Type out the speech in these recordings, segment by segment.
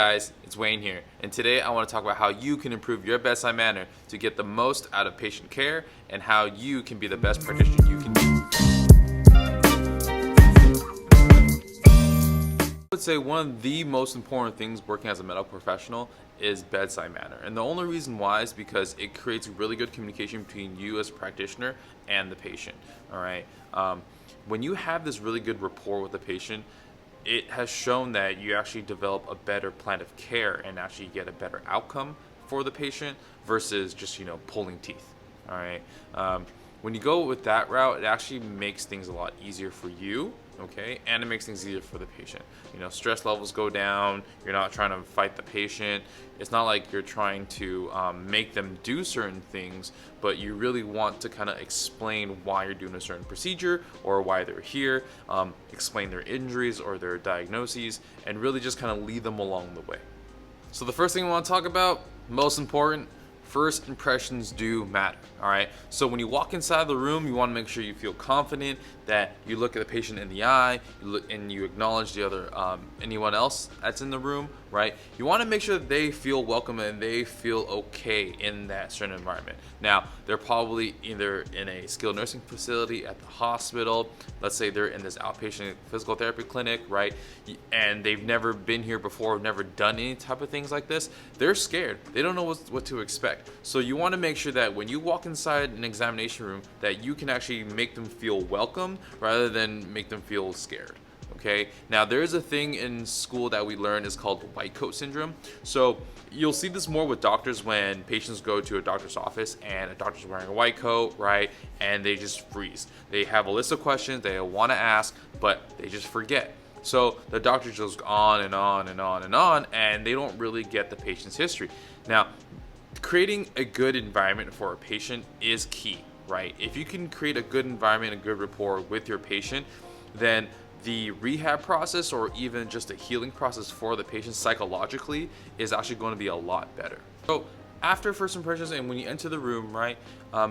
Guys, it's Wayne here, and today I want to talk about how you can improve your bedside manner to get the most out of patient care and how you can be the best practitioner you can be. I would say one of the most important things working as a medical professional is bedside manner, and the only reason why is because it creates really good communication between you as a practitioner and the patient. All right, when you have this really good rapport with the patient, it has shown that you actually develop a better plan of care and actually get a better outcome for the patient versus just pulling teeth. All right, when you go with that route, it actually makes things a lot easier for you, okay, and it makes things easier for the patient. Stress levels go down. You're not trying to fight the patient. It's not like you're trying to make them do certain things, but you really want to kind of explain why you're doing a certain procedure or why they're here, explain their injuries or their diagnoses, and really just kind of lead them along the way. So the first thing I want to talk about, most important, first impressions do matter. All right, so when you walk inside the room, you want to make sure you feel confident, that you look at the patient in the eye, you look and you acknowledge the other anyone else that's in the room, right? You want to make sure that they feel welcome and they feel okay in that certain environment. Now, they're probably either in a skilled nursing facility, at the hospital. Let's say they're in this outpatient physical therapy clinic, right? And they've never been here before, never done any type of things like this. They're scared. They don't know what to expect. So you want to make sure that when you walk inside an examination room, that you can actually make them feel welcome rather than make them feel scared. Okay, now there is a thing in school that we learn is called white coat syndrome. So you'll see this more with doctors when patients go to a doctor's office and a doctor's wearing a white coat, right? And they just freeze. They have a list of questions they want to ask, but they just forget. So the doctor just goes on and on and on and on, and they don't really get the patient's history. Now, creating a good environment for a patient is key, right? If you can create a good environment, a good rapport with your patient, then the rehab process or even just the healing process for the patient psychologically is actually going to be a lot better. So after first impressions and when you enter the room, right,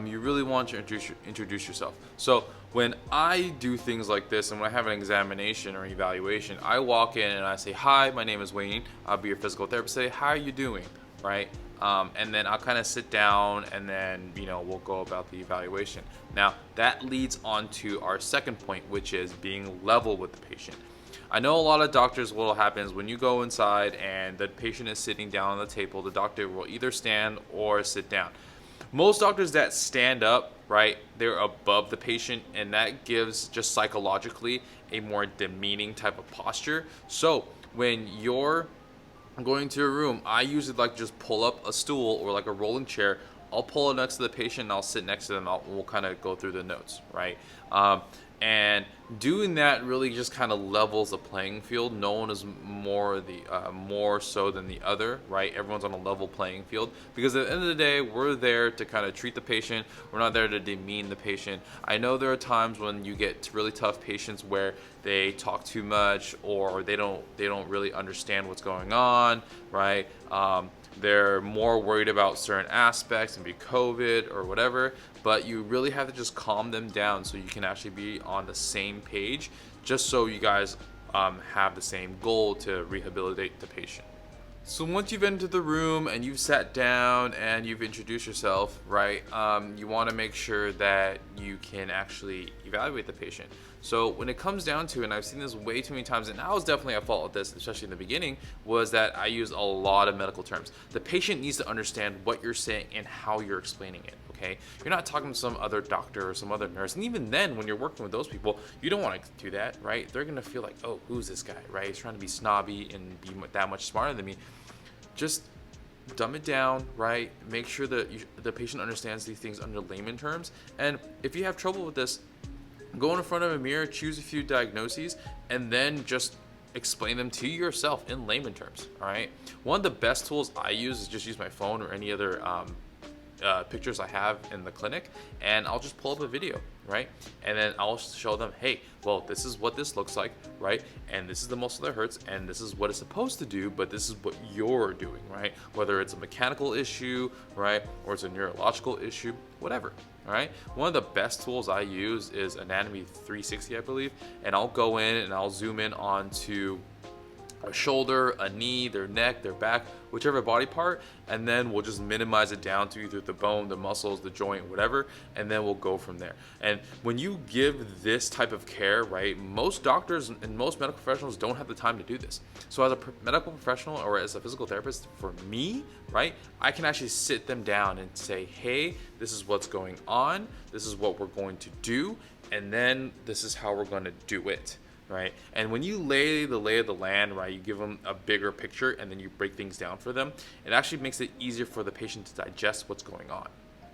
you really want to introduce yourself. So when I do things like this and when I have an examination or evaluation, I walk in and I say, "Hi, my name is Wayne. I'll be your physical therapist today. How are you doing?" Right? And then I'll kind of sit down and then, we'll go about the evaluation. Now, that leads on to our second point, which is being level with the patient. I know a lot of doctors, what happens when you go inside and the patient is sitting down on the table, the doctor will either stand or sit down. Most doctors that stand up, right, they're above the patient, and that gives just psychologically a more demeaning type of posture. So when you're going to a room, I usually like just pull up a stool or like a rolling chair. I'll pull it next to the patient and I'll sit next to them. We'll kind of go through the notes, right? And doing that really just kind of levels the playing field. No one is more so than the other, right? Everyone's on a level playing field because at the end of the day, we're there to kind of treat the patient. We're not there to demean the patient. I know there are times when you get really tough patients where they talk too much or they don't really understand what's going on, right? They're more worried about certain aspects, maybe COVID or whatever, but you really have to just calm them down so you can actually be on the same page, just so you guys have the same goal to rehabilitate the patient. So once you've entered the room and you've sat down and you've introduced yourself, right, you want to make sure that you can actually evaluate the patient. So when it comes down to it, and I've seen this way too many times, and I was definitely at fault with this, especially in the beginning, was that I use a lot of medical terms. The patient needs to understand what you're saying and how you're explaining it, okay? You're not talking to some other doctor or some other nurse, and even then, when you're working with those people, you don't want to do that, right? They're going to feel like, oh, who's this guy, right? He's trying to be snobby and be that much smarter than me. Just dumb it down, right? Make sure that the patient understands these things under layman terms. And if you have trouble with this, go in front of a mirror, choose a few diagnoses, and then just explain them to yourself in layman terms, all right? One of the best tools I use is just use my phone or any other pictures I have in the clinic, and I'll just pull up a video, right? And then I'll show them, hey, well, this is what this looks like, right? And this is the muscle that hurts, and this is what it's supposed to do, but this is what you're doing, right? Whether it's a mechanical issue, right? Or it's a neurological issue, whatever, all right? One of the best tools I use is Anatomy 360, I believe, and I'll go in and I'll zoom in onto a shoulder, a knee, their neck, their back, whichever body part, and then we'll just minimize it down to either the bone, the muscles, the joint, whatever, and then we'll go from there. And when you give this type of care, right, most doctors and most medical professionals don't have the time to do this. So as a medical professional or as a physical therapist, for me, right, I can actually sit them down and say, hey, this is what's going on, this is what we're going to do, and then this is how we're going to do it. Right? And when you lay the lay of the land, right, you give them a bigger picture and then you break things down for them, it actually makes it easier for the patient to digest what's going on,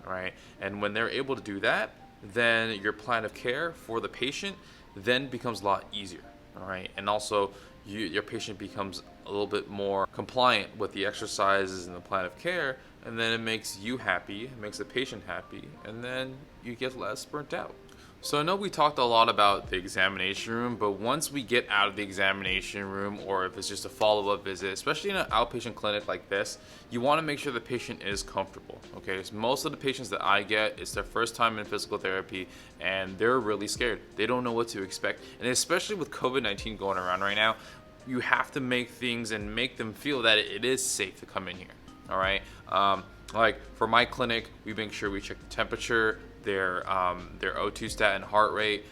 right? And when they're able to do that, then your plan of care for the patient then becomes a lot easier, all right? And also your patient becomes a little bit more compliant with the exercises and the plan of care, and then it makes you happy, it makes the patient happy, and then you get less burnt out. So I know we talked a lot about the examination room, but once we get out of the examination room, or if it's just a follow-up visit, especially in an outpatient clinic like this, you want to make sure the patient is comfortable, okay? So most of the patients that I get, it's their first time in physical therapy, and they're really scared. They don't know what to expect, and especially with COVID-19 going around right now, you have to make things and make them feel that it is safe to come in here, all right? Like for my clinic, we make sure we check the temperature, their O2 stat and heart rate.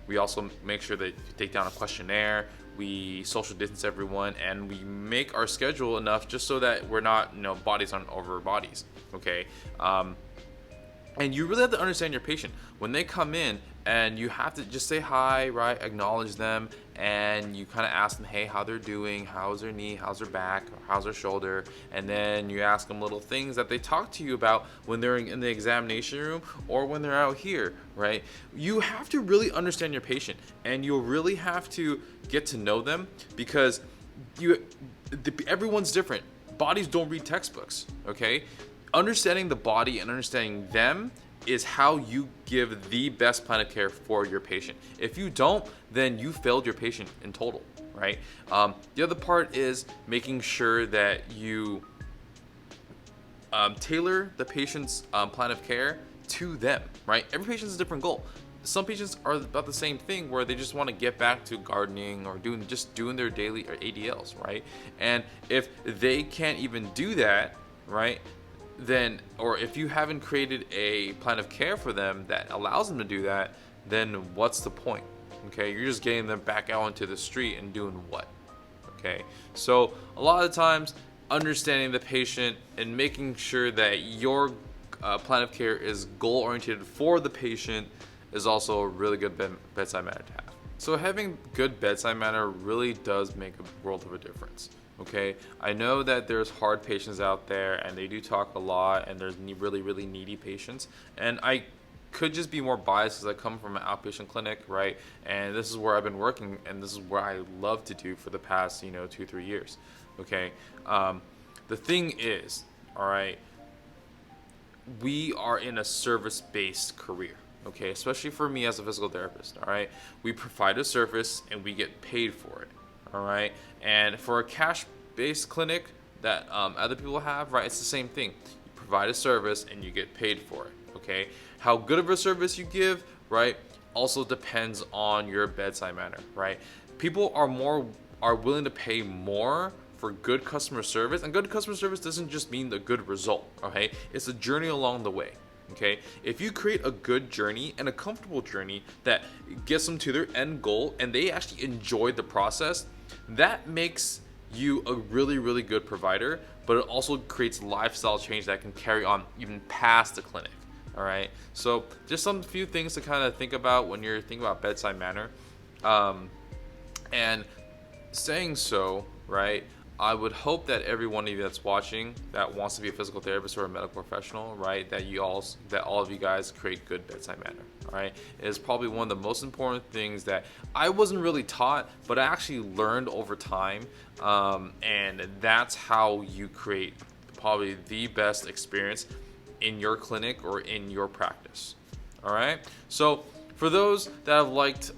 We also make sure that you take down a questionnaire. We social distance everyone, and we make our schedule enough just so that we're not, bodies on over bodies. Okay. And you really have to understand your patient when they come in, and you have to just say hi, right? Acknowledge them, and you kind of ask them, hey, how they're doing, how's their knee, how's their back, or how's their shoulder, and then you ask them little things that they talk to you about when they're in the examination room or when they're out here, right? You have to really understand your patient, and you'll really have to get to know them, because everyone's different. Bodies don't read textbooks, okay? Understanding the body and understanding them is how you give the best plan of care for your patient. If you don't, then you failed your patient in total, right? The other part is making sure that you tailor the patient's plan of care to them, right? Every patient has a different goal. Some patients are about the same thing, where they just want to get back to gardening or doing their daily or ADLs, right? And if they can't even do that, right, then, or if you haven't created a plan of care for them that allows them to do that, then what's the point? Okay, you're just getting them back out into the street and doing what? Okay, so a lot of times understanding the patient and making sure that your plan of care is goal oriented for the patient is also a really good bedside manner to have. So having good bedside manner really does make a world of a difference. Okay, I know that there's hard patients out there, and they do talk a lot, and there's really, really needy patients, and I could just be more biased because I come from an outpatient clinic, right? And this is where I've been working, and this is where I love to do for the past, 2-3 years. Okay, the thing is, all right, we are in a service-based career. Okay, especially for me as a physical therapist. All right, we provide a service and we get paid for it. All right, and for a cash-based clinic that other people have, right, it's the same thing. You provide a service and you get paid for it. Okay, how good of a service you give, right, also depends on your bedside manner, right? People are willing to pay more for good customer service, and good customer service doesn't just mean the good result. Okay, it's a journey along the way. Okay, if you create a good journey and a comfortable journey that gets them to their end goal and they actually enjoy the process, that makes you a really, really good provider, but it also creates lifestyle change that can carry on even past the clinic. All right, so just some few things to kind of think about when you're thinking about bedside manner. And saying so, right, I would hope that every one of you that's watching that wants to be a physical therapist or a medical professional, right, that all of you guys create good bedside manner. All right, it is probably one of the most important things that I wasn't really taught, but I actually learned over time, and that's how you create probably the best experience in your clinic or in your practice. All right, so for those that have liked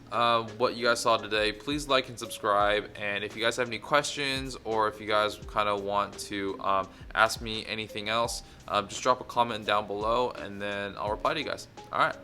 what you guys saw today, please like and subscribe. And if you guys have any questions, or if you guys kind of want to ask me anything else, just drop a comment down below, and then I'll reply to you guys. All right.